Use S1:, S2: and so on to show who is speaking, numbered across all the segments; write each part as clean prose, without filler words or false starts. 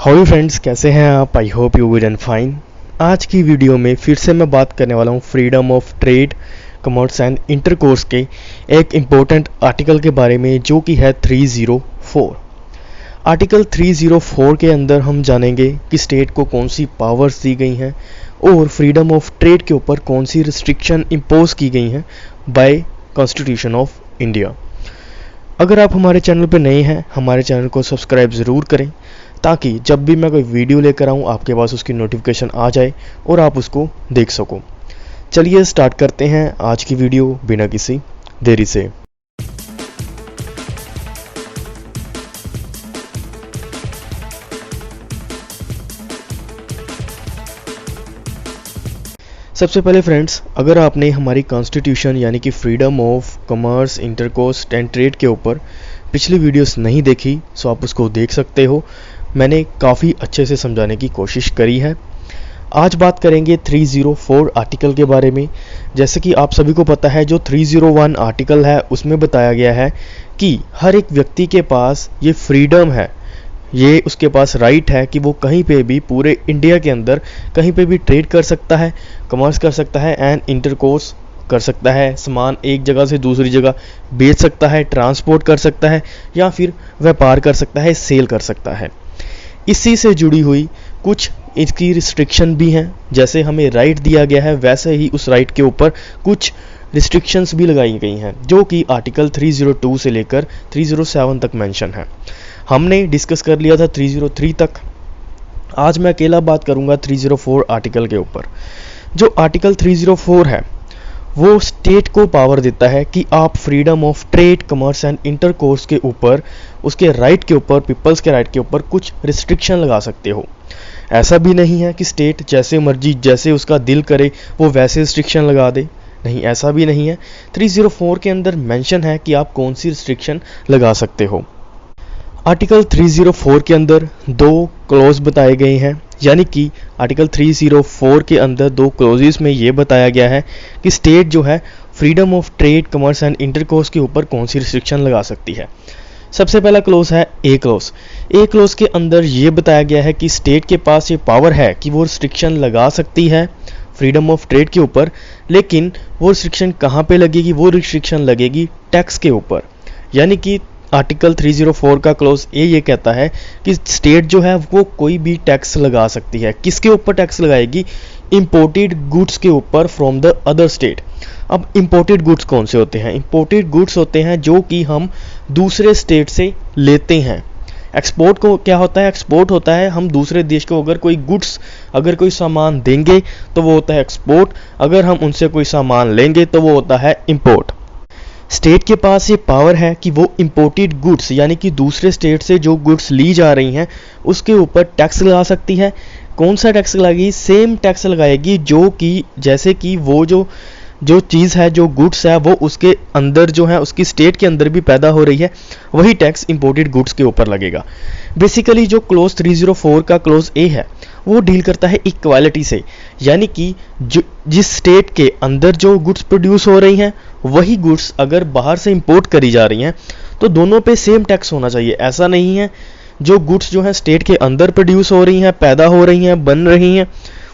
S1: Hi friends, कैसे हैं आप? I hope you good and fine. आज की वीडियो में फिर से मैं बात करने वाला हूँ freedom of trade, commerce and intercourse के एक इम्पोर्टेंट आर्टिकल के बारे में, जो कि है 304। आर्टिकल 304 के अंदर हम जानेंगे कि स्टेट को कौन सी पावर्स दी गई हैं और फ्रीडम ऑफ ट्रेड के ऊपर कौन सी रिस्ट्रिक्शन इम्पोज की गई हैं बाय कॉन्स्टिट्यूशन ऑफ इंडिया। अगर आप हमारे चैनल पर नए हैं, हमारे चैनल को सब्सक्राइब ज़रूर करें ताकि जब भी मैं कोई वीडियो लेकर आऊँ आपके पास उसकी नोटिफिकेशन आ जाए और आप उसको देख सको। चलिए स्टार्ट करते हैं आज की वीडियो बिना किसी देरी से। सबसे पहले फ्रेंड्स, अगर आपने हमारी कॉन्स्टिट्यूशन यानी कि freedom of commerce, intercourse and trade के ऊपर पिछली वीडियोस नहीं देखी तो आप उसको देख सकते हो। मैंने काफ़ी अच्छे से समझाने की कोशिश करी है। आज बात करेंगे 304 आर्टिकल के बारे में। जैसे कि आप सभी को पता है, जो 301 आर्टिकल है उसमें बताया गया है कि हर एक व्यक्ति के पास ये फ्रीडम है, ये उसके पास राइट है कि वो कहीं पे भी पूरे इंडिया के अंदर कहीं पे भी ट्रेड कर सकता है, कमर्स कर सकता है एंड इंटरकोर्स कर सकता है, सामान एक जगह से दूसरी जगह बेच सकता है, ट्रांसपोर्ट कर सकता है या फिर व्यापार कर सकता है, सेल कर सकता है। इसी से जुड़ी हुई कुछ इसकी रिस्ट्रिक्शन भी हैं। जैसे हमें राइट दिया गया है वैसे ही उस राइट के ऊपर कुछ रिस्ट्रिक्शंस भी लगाई गई हैं, जो कि आर्टिकल 302 से लेकर 307 तक मेंशन है। हमने डिस्कस कर लिया था 303 तक। आज मैं अकेला बात करूंगा 304 आर्टिकल के ऊपर। जो आर्टिकल 304 है वो स्टेट को पावर देता है कि आप freedom of trade, commerce and intercourse के ऊपर, उसके राइट के ऊपर, पीपल्स के राइट के ऊपर कुछ रिस्ट्रिक्शन लगा सकते हो। ऐसा भी नहीं है कि स्टेट जैसे मर्जी, जैसे उसका दिल करे वो वैसे रिस्ट्रिक्शन लगा दे। नहीं, ऐसा भी नहीं है। 304 के अंदर मेंशन है कि आप कौन सी रिस्ट्रिक्शन लगा सकते हो। आर्टिकल 304 के अंदर दो क्लॉज बताए गए हैं, यानी कि आर्टिकल 304 के अंदर दो क्लॉजेस में ये बताया गया है कि स्टेट जो है freedom of trade, commerce and intercourse के ऊपर कौन सी रिस्ट्रिक्शन लगा सकती है। सबसे पहला क्लॉज है ए क्लॉज। ए क्लॉज के अंदर ये बताया गया है कि स्टेट के पास ये पावर है कि वो रिस्ट्रिक्शन लगा सकती है फ्रीडम ऑफ ट्रेड के ऊपर, लेकिन वो रिस्ट्रिक्शन कहाँ पे लगेगी? वो रिस्ट्रिक्शन लगेगी टैक्स के ऊपर। यानी कि आर्टिकल 304 का क्लॉज ए ये कहता है कि स्टेट जो है वो कोई भी टैक्स लगा सकती है। किसके ऊपर टैक्स लगाएगी? इंपोर्टेड गुड्स के ऊपर फ्रॉम द अदर स्टेट। अब इंपोर्टेड गुड्स कौन से होते हैं? इंपोर्टेड गुड्स होते हैं जो कि हम दूसरे स्टेट से लेते हैं। एक्सपोर्ट को क्या होता है? एक्सपोर्ट होता है हम दूसरे देश को अगर कोई गुड्स, अगर कोई सामान देंगे तो वो होता है एक्सपोर्ट। अगर हम उनसे कोई सामान लेंगे तो वो होता है इंपोर्ट। स्टेट के पास ये पावर है कि वो इंपोर्टेड गुड्स यानी कि दूसरे स्टेट से जो गुड्स ली जा रही हैं उसके ऊपर टैक्स लगा सकती है। कौन सा टैक्स लगाएगी? सेम टैक्स लगाएगी जो कि, जैसे कि वो जो चीज़ है, जो गुड्स है, वो उसके अंदर जो है, उसकी स्टेट के अंदर भी पैदा हो रही है, वही टैक्स इंपोर्टेड गुड्स के ऊपर लगेगा। बेसिकली जो क्लॉज 304 का क्लॉज ए है वो डील करता है इक्वालिटी से, यानी कि जिस स्टेट के अंदर जो गुड्स प्रोड्यूस हो रही हैं वही गुड्स अगर बाहर से इंपोर्ट करी जा रही हैं तो दोनों पे सेम टैक्स होना चाहिए। ऐसा नहीं है जो गुड्स जो है स्टेट के अंदर प्रोड्यूस हो रही हैं, पैदा हो रही हैं, बन रही हैं,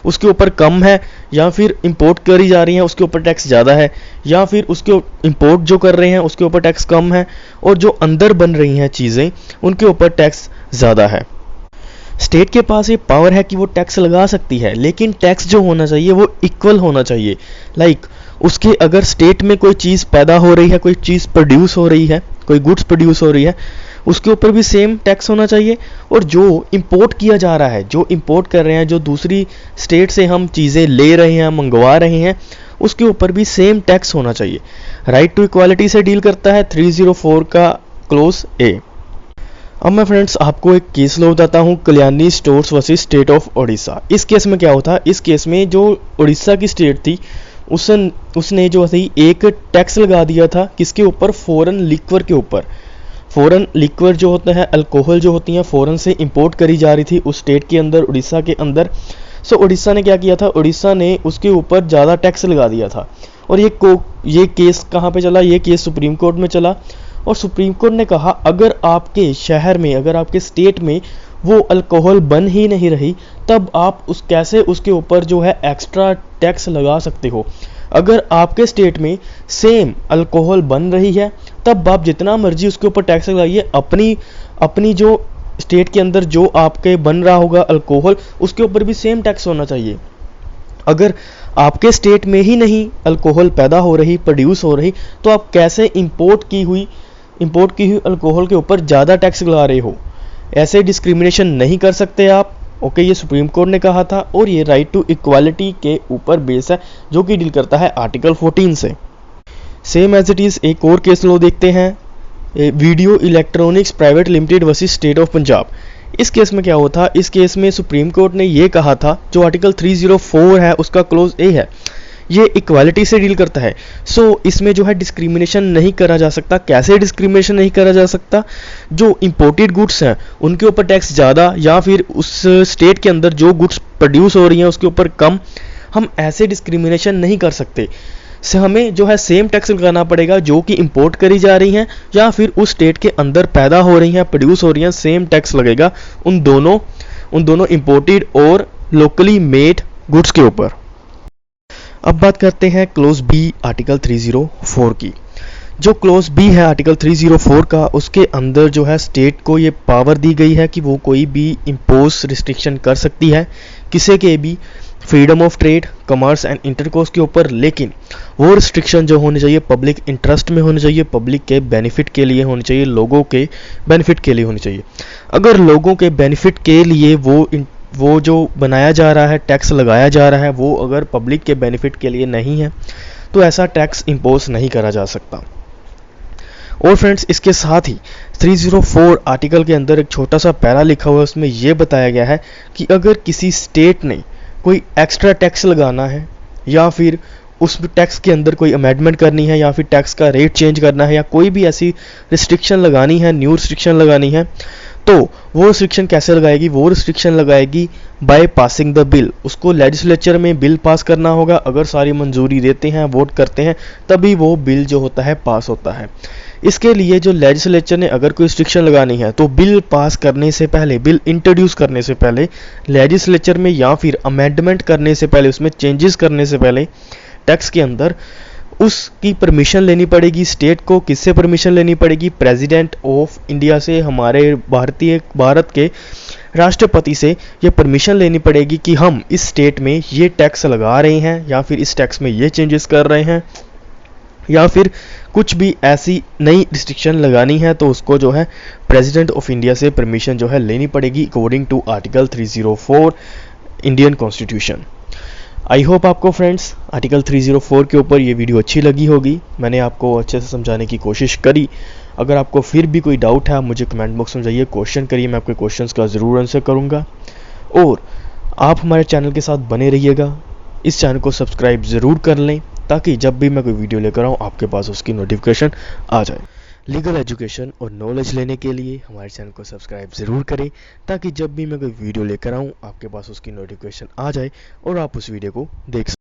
S1: उसके ऊपर कम है, या फिर इंपोर्ट करी जा रही हैं उसके ऊपर टैक्स ज़्यादा है, या फिर उसके इंपोर्ट जो कर रहे हैं उसके ऊपर टैक्स कम है, और जो अंदर बन रही हैं चीज़ें उनके ऊपर टैक्स ज़्यादा है। स्टेट के पास ये पावर है कि वो टैक्स लगा सकती है, लेकिन टैक्स जो होना चाहिए वो इक्वल होना चाहिए। लाइक उसके अगर स्टेट में कोई चीज़ पैदा हो रही है, कोई चीज़ प्रोड्यूस हो रही है, कोई गुड्स प्रोड्यूस हो रही है, उसके ऊपर भी सेम टैक्स होना चाहिए। और जो इंपोर्ट किया जा रहा है, जो इंपोर्ट कर रहे हैं, जो दूसरी स्टेट से हम चीज़ें ले रहे हैं, मंगवा रहे हैं, उसके ऊपर भी सेम टैक्स होना चाहिए। राइट टू इक्वालिटी से डील करता है 304 का क्लॉज ए। अब मैं फ्रेंड्स आपको एक केस लॉ बताता हूँ, Kalyani stores versus state of Odisha. इस केस में क्या होता? इस केस में जो उड़ीसा की स्टेट थी उसने जो थी एक टैक्स लगा दिया था, किसके ऊपर? फॉरेन लिक्वर के ऊपर। फॉरेन लिक्वर जो होता है, अल्कोहल जो होती हैं, फॉरेन से इंपोर्ट करी जा रही थी उस स्टेट के अंदर, उड़ीसा के अंदर। सो उड़ीसा ने क्या किया था? उड़ीसा ने उसके ऊपर ज़्यादा टैक्स लगा दिया था। और ये केस कहाँ पे चला? ये केस सुप्रीम कोर्ट में चला। और सुप्रीम कोर्ट ने कहा अगर आपके शहर में, अगर आपके स्टेट में वो अल्कोहल बन ही नहीं रही, तब आप कैसे उसके ऊपर जो है एक्स्ट्रा टैक्स लगा सकते हो। अगर आपके स्टेट में सेम अल्कोहल बन रही है, तब आप जितना मर्जी उसके ऊपर टैक्स लगाइए। अपनी जो स्टेट के अंदर जो आपके बन रहा होगा अल्कोहल, उसके ऊपर भी सेम टैक्स होना चाहिए। अगर आपके स्टेट में ही नहीं अल्कोहल पैदा हो रही, प्रोड्यूस हो रही, तो आप कैसे इंपोर्ट की हुई अल्कोहल के ऊपर ज़्यादा टैक्स लगा रहे हो? ऐसे डिस्क्रिमिनेशन नहीं कर सकते आप। ओके, ये सुप्रीम कोर्ट ने कहा था और ये राइट टू इक्वालिटी के ऊपर बेस है, जो कि डील करता है आर्टिकल 14 से। सेम एज इट इज़ एक और केस लो देखते हैं, video electronics private limited versus state of Punjab. इस केस में क्या हुआ था? इस केस में सुप्रीम कोर्ट ने ये कहा था, जो आर्टिकल 304 है उसका क्लोज ए है, ये इक्वालिटी से डील करता है। इसमें जो है डिस्क्रिमिनेशन नहीं करा जा सकता। कैसे डिस्क्रिमिनेशन नहीं करा जा सकता? जो इंपोर्टेड गुड्स हैं उनके ऊपर टैक्स ज़्यादा, या फिर उस स्टेट के अंदर जो गुड्स प्रोड्यूस हो रही हैं उसके ऊपर कम, हम ऐसे डिस्क्रिमिनेशन नहीं कर सकते। हमें जो है सेम टैक्स लगाना पड़ेगा जो कि इंपोर्ट करी जा रही हैं या फिर उस स्टेट के अंदर पैदा हो रही हैं, प्रोड्यूस हो रही हैं, सेम टैक्स लगेगा उन दोनों इंपोर्टेड और लोकली मेड गुड्स के ऊपर। अब बात करते हैं क्लोज बी आर्टिकल 304 की। जो क्लोज बी है आर्टिकल 304 का, उसके अंदर जो है स्टेट को ये पावर दी गई है कि वो कोई भी इम्पोज रिस्ट्रिक्शन कर सकती है किसी के भी freedom of trade, commerce and intercourse के ऊपर, लेकिन वो रिस्ट्रिक्शन जो होनी चाहिए पब्लिक इंटरेस्ट में होनी चाहिए, पब्लिक के बेनिफिट के लिए होनी चाहिए, लोगों के बेनिफिट के लिए होनी चाहिए। अगर लोगों के बेनिफिट के लिए वो जो बनाया जा रहा है, टैक्स लगाया जा रहा है, वो अगर पब्लिक के बेनिफिट के लिए नहीं है, तो ऐसा टैक्स इम्पोज नहीं करा जा सकता। और फ्रेंड्स, इसके साथ ही 304 आर्टिकल के अंदर एक छोटा सा पैरा लिखा हुआ है, उसमें यह बताया गया है कि अगर किसी स्टेट ने कोई एक्स्ट्रा टैक्स लगाना है, या फिर उस टैक्स के अंदर कोई अमेंडमेंट करनी है, या फिर टैक्स का रेट चेंज करना है, या कोई भी ऐसी रिस्ट्रिक्शन लगानी है, न्यू रिस्ट्रिक्शन लगानी है, तो वो रिस्ट्रिक्शन कैसे लगाएगी? वो रिस्ट्रिक्शन लगाएगी बाय पासिंग द बिल। उसको लेजिस्लेचर में बिल पास करना होगा। अगर सारी मंजूरी देते हैं, वोट करते हैं, तभी वो बिल जो होता है पास होता है। इसके लिए जो लेजिस्लेचर ने अगर कोई रिस्ट्रिक्शन लगानी है, तो बिल पास करने से पहले, बिल इंट्रोड्यूस करने से पहले, लेजिस्लेचर में या फिर अमेंडमेंट करने से पहले, उसमें चेंजेस करने से पहले टैक्स के अंदर उसकी परमिशन लेनी पड़ेगी। स्टेट को किससे परमिशन लेनी पड़ेगी? प्रेसिडेंट ऑफ इंडिया से, हमारे भारत के राष्ट्रपति से ये परमिशन लेनी पड़ेगी कि हम इस स्टेट में ये टैक्स लगा रहे हैं, या फिर इस टैक्स में ये चेंजेस कर रहे हैं, या फिर कुछ भी ऐसी नई रिस्ट्रिक्शन लगानी है, तो उसको जो है प्रेसिडेंट ऑफ इंडिया से परमिशन जो है लेनी पड़ेगी according to article 304 Indian constitution. I hope आपको फ्रेंड्स आर्टिकल 304 के ऊपर ये वीडियो अच्छी लगी होगी। मैंने आपको अच्छे से समझाने की कोशिश करी। अगर आपको फिर भी कोई डाउट है, आप मुझे कमेंट बॉक्स में जाइए, क्वेश्चन करिए, मैं आपके क्वेश्चंस का ज़रूर आंसर करूँगा। और आप हमारे चैनल के साथ बने रहिएगा। इस चैनल को सब्सक्राइब ज़रूर कर लें, ताकि जब भी मैं कोई वीडियो लेकर आऊँ आपके पास उसकी नोटिफिकेशन आ जाए। लीगल एजुकेशन और नॉलेज लेने के लिए हमारे चैनल को सब्सक्राइब ज़रूर करें, ताकि जब भी मैं कोई वीडियो लेकर आऊँ आपके पास उसकी नोटिफिकेशन आ जाए और आप उस वीडियो को देख सकें।